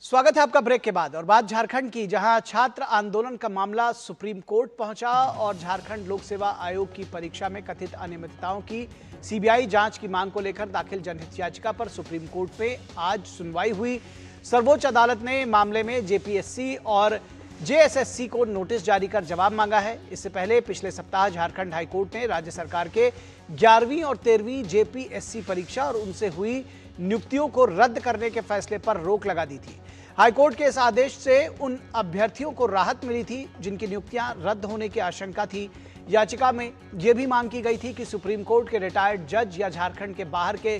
स्वागत है आपका ब्रेक के बाद। और बात झारखंड की, जहां छात्र आंदोलन का मामला सुप्रीम कोर्ट पहुंचा और झारखंड लोक सेवा आयोग की परीक्षा में कथित अनियमितताओं की सीबीआई जांच की मांग को लेकर दाखिल जनहित याचिका पर सुप्रीम कोर्ट में आज सुनवाई हुई। सर्वोच्च अदालत ने मामले में जेपीएससी और जेएसएससी को नोटिस जारी कर जवाब मांगा है। इससे पहले पिछले सप्ताह झारखंड हाईकोर्ट ने राज्य सरकार के 11वीं और 13वीं जेपीएससी परीक्षा और उनसे हुई नियुक्तियों को रद्द करने के फैसले पर रोक लगा दी थी। हाईकोर्ट के इस आदेश से उन अभ्यर्थियों को राहत मिली थी जिनकी नियुक्तियां रद्द होने की आशंका थी। याचिका में यह भी मांग की गई थी कि सुप्रीम कोर्ट के रिटायर्ड जज या झारखंड के बाहर के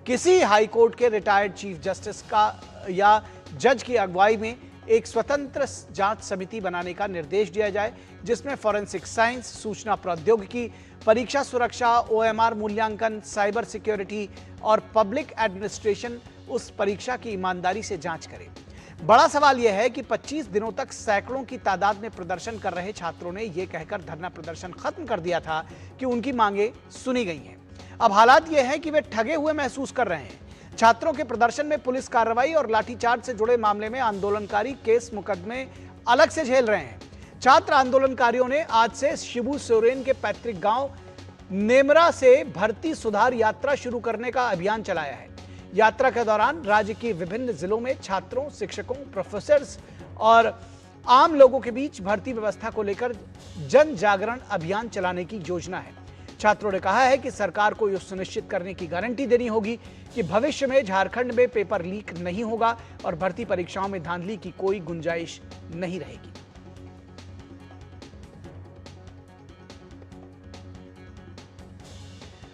किसी हाईकोर्ट के रिटायर्ड चीफ जस्टिस का या जज की अगुवाई में एक स्वतंत्र जांच समिति बनाने का निर्देश दिया जाए, जिसमें फॉरेंसिक साइंस, सूचना प्रौद्योगिकी, परीक्षा सुरक्षा, ओएमआर मूल्यांकन, साइबर सिक्योरिटी और पब्लिक एडमिनिस्ट्रेशन उस परीक्षा की ईमानदारी से जांच करे। बड़ा सवाल यह है कि 25 दिनों तक सैकड़ों की तादाद में प्रदर्शन कर रहे छात्रों ने यह कहकर धरना प्रदर्शन खत्म कर दिया था कि उनकी मांगें सुनी गई हैं। अब हालात यह है कि वे ठगे हुए महसूस कर रहे हैं। छात्रों के प्रदर्शन में पुलिस कार्रवाई और लाठीचार्ज से जुड़े मामले में आंदोलनकारी केस मुकदमे अलग से झेल रहे हैं। छात्र आंदोलनकारियों ने आज से शिबू सोरेन के पैतृक गांव नेमरा से भर्ती सुधार यात्रा शुरू करने का अभियान चलाया है। यात्रा के दौरान राज्य की विभिन्न जिलों में छात्रों, शिक्षकों, प्रोफेसर्स और आम लोगों के बीच भर्ती व्यवस्था को लेकर जन जागरण अभियान चलाने की योजना है। छात्रों ने कहा है कि सरकार को यह सुनिश्चित करने की गारंटी देनी होगी कि भविष्य में झारखंड में पेपर लीक नहीं होगा और भर्ती परीक्षाओं में धांधली की कोई गुंजाइश नहीं रहेगी।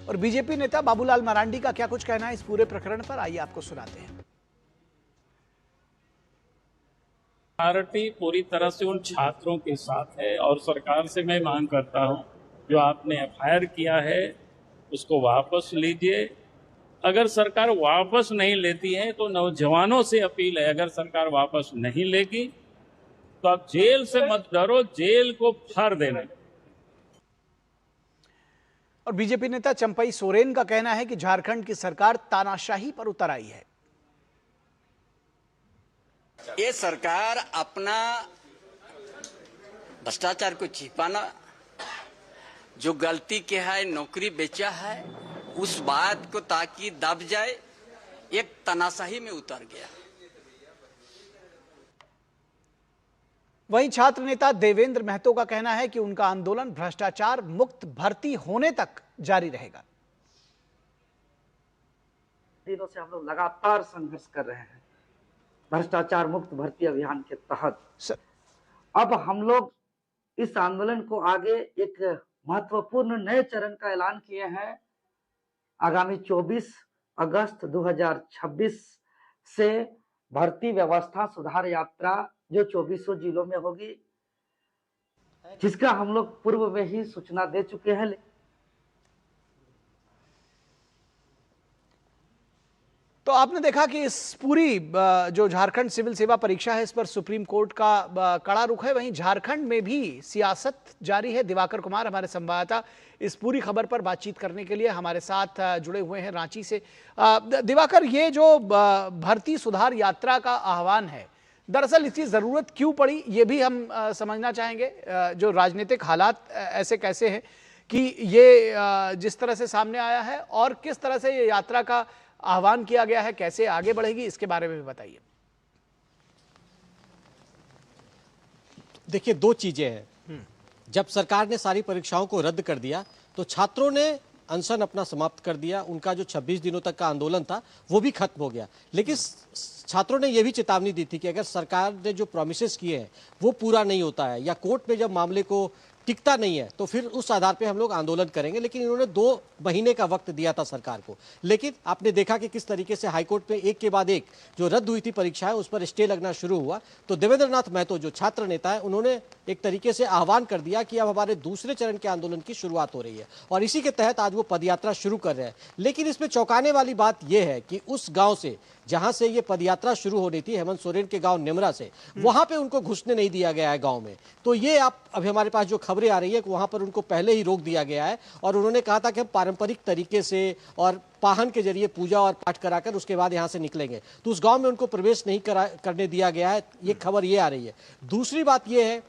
और बीजेपी नेता बाबूलाल मरांडी का क्या कुछ कहना है इस पूरे प्रकरण पर, आइए आपको सुनाते हैं। पार्टी पूरी तरह से उन छात्रों के साथ है और सरकार से मैं मांग करता हूं, जो आपने एफआईआर किया है उसको वापस लीजिए। अगर सरकार वापस नहीं लेती है तो नौजवानों से अपील है, अगर सरकार वापस नहीं लेगी तो आप जेल से मत डरो, जेल को फाड़ देना। और बीजेपी नेता चंपई सोरेन का कहना है कि झारखंड की सरकार तानाशाही पर उतर आई है। ये सरकार अपना भ्रष्टाचार को छिपाना, जो गलती किया है, नौकरी बेचा है, उस बात को ताकि दब जाए, एक तानाशाही में उतर गया। वहीं छात्र नेता देवेंद्र महतो का कहना है कि उनका आंदोलन भ्रष्टाचार मुक्त भर्ती होने तक जारी रहेगा। दिनों से हम लोग लगातार संघर्ष कर रहे हैं भ्रष्टाचार मुक्त भर्ती अभियान के तहत। अब हम लोग इस आंदोलन को आगे एक महत्वपूर्ण नए चरण का ऐलान किए हैं। आगामी 24 अगस्त 2026 से भर्ती व्यवस्था सुधार यात्रा जो 2400 जिलों में होगी, जिसका हम लोग पूर्व में ही सूचना दे चुके हैं। तो आपने देखा कि इस पूरी जो झारखंड सिविल सेवा परीक्षा है, इस पर सुप्रीम कोर्ट का कड़ा रुख है। वहीं झारखंड में भी सियासत जारी है। दिवाकर कुमार हमारे संवाददाता इस पूरी खबर पर बातचीत करने के लिए हमारे साथ जुड़े हुए हैं रांची से। दिवाकर, ये जो भर्ती सुधार यात्रा का आह्वान है, दरअसल इसकी जरूरत क्यों पड़ी, ये भी हम समझना चाहेंगे। जो राजनीतिक हालात ऐसे कैसे हैं कि ये जिस तरह से सामने आया है और किस तरह से ये यात्रा का आह्वान किया गया है, कैसे आगे बढ़ेगी, इसके बारे में भी बताइए। देखिए, दो चीजें हैं। जब सरकार ने सारी परीक्षाओं को रद्द कर दिया तो छात्रों ने अनशन अपना समाप्त कर दिया। उनका जो 26 दिनों तक का आंदोलन था वो भी खत्म हो गया। लेकिन छात्रों ने यह भी चेतावनी दी थी कि अगर सरकार ने जो प्रॉमिसेस किए हैं वो पूरा नहीं होता है या कोर्ट में जब मामले को टिकता नहीं है तो फिर उस आधार पे हम लोग आंदोलन करेंगे। लेकिन इन्होंने 2 महीने का वक्त दिया था सरकार को। लेकिन आपने देखा कि किस तरीके से हाईकोर्ट में एक के बाद एक जो रद्द हुई थी परीक्षाएं, उस पर स्टे लगना शुरू हुआ। तो देवेंद्र नाथ महतो जो छात्र नेता है, उन्होंने एक तरीके से आह्वान कर दिया कि अब हमारे दूसरे चरण के आंदोलन की शुरुआत हो रही है और इसी के तहत आज वो पदयात्रा शुरू कर रहे हैं। लेकिन इसमें चौंकाने वाली बात यह है कि उस गाँव से जहां से ये पदयात्रा शुरू होनी थी हेमंत सोरेन के गांव निमरा से, वहां पे उनको घुसने नहीं दिया गया है गांव में। तो ये आप अभी हमारे पास जो खबरें आ रही है कि वहां पर उनको पहले ही रोक दिया गया है और उन्होंने कहा था कि हम पारंपरिक तरीके से और पाहन के जरिए पूजा और पाठ कराकर उसके बाद यहां से निकलेंगे। तो उस गांव में उनको प्रवेश नहीं करने दिया गया है, ये खबर ये आ रही है। दूसरी बात ये है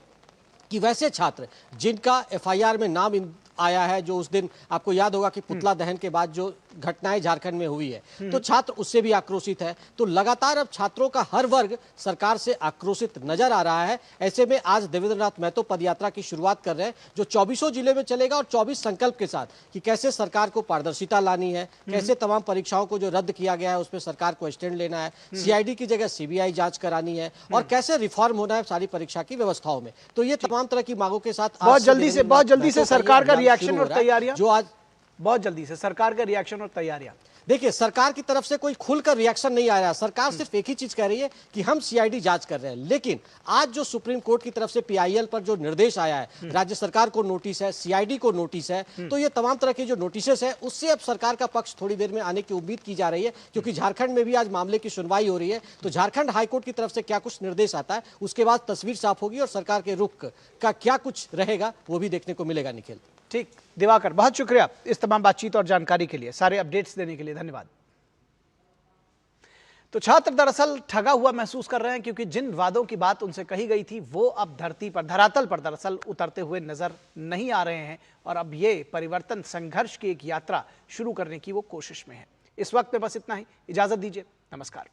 कि वैसे छात्र जिनका एफआईआर में नाम आया है, जो उस दिन आपको याद होगा कि पुतला दहन के बाद जो घटनाएं झारखंड में हुई है, तो छात्र उससे भी आक्रोशित है। तो लगातार अब छात्रों का हर वर्ग सरकार से आक्रोशित नजर आ रहा है। ऐसे में आज देवेंद्रनाथ महतो पदयात्रा की शुरुआत कर रहे हैं, जो 24 जिले में चलेगा और 24 संकल्प के साथ कि कैसे सरकार को पारदर्शिता लानी है, कैसे तमाम परीक्षाओं को जो रद्द किया गया है उसमें सरकार को स्टैंड लेना है, सीआईडी की जगह सीबीआई जांच करानी है और कैसे रिफॉर्म होना है सारी परीक्षा की व्यवस्थाओं में। तो ये तमाम तरह की मांगों के साथ बहुत जल्दी से सरकार का रिएक्शन और तैयारियां, जो आज बहुत जल्दी से सरकार का रिएक्शन और तैयारियां। देखिए, सरकार की तरफ से कोई खुलकर रिएक्शन नहीं आ रहा है। सरकार सिर्फ एक ही चीज कह रही है कि हम सीआईडी जांच कर रहे हैं। लेकिन आज जो सुप्रीम कोर्ट की तरफ से पीआईएल पर जो निर्देश आया है, राज्य सरकार को नोटिस है, सीआईडी को नोटिस है, तो ये तमाम तरह के जो नोटिसेस है उससे अब सरकार का पक्ष थोड़ी देर में आने की उम्मीद की जा रही है, क्योंकि झारखंड में भी आज मामले की सुनवाई हो रही है। तो झारखंड हाईकोर्ट की तरफ से क्या कुछ निर्देश आता है, उसके बाद तस्वीर साफ होगी और सरकार के रुख का क्या कुछ रहेगा वो भी देखने को मिलेगा। निखिल, ठीक, दिवाकर, बहुत शुक्रिया इस तमाम बातचीत और जानकारी के लिए, सारे अपडेट्स देने के लिए धन्यवाद। तो छात्र दरअसल ठगा हुआ महसूस कर रहे हैं, क्योंकि जिन वादों की बात उनसे कही गई थी वो अब धरातल पर दरअसल उतरते हुए नजर नहीं आ रहे हैं और अब ये परिवर्तन संघर्ष की एक यात्रा शुरू करने की वो कोशिश में है। इस वक्त में बस इतना ही, इजाजत दीजिए, नमस्कार।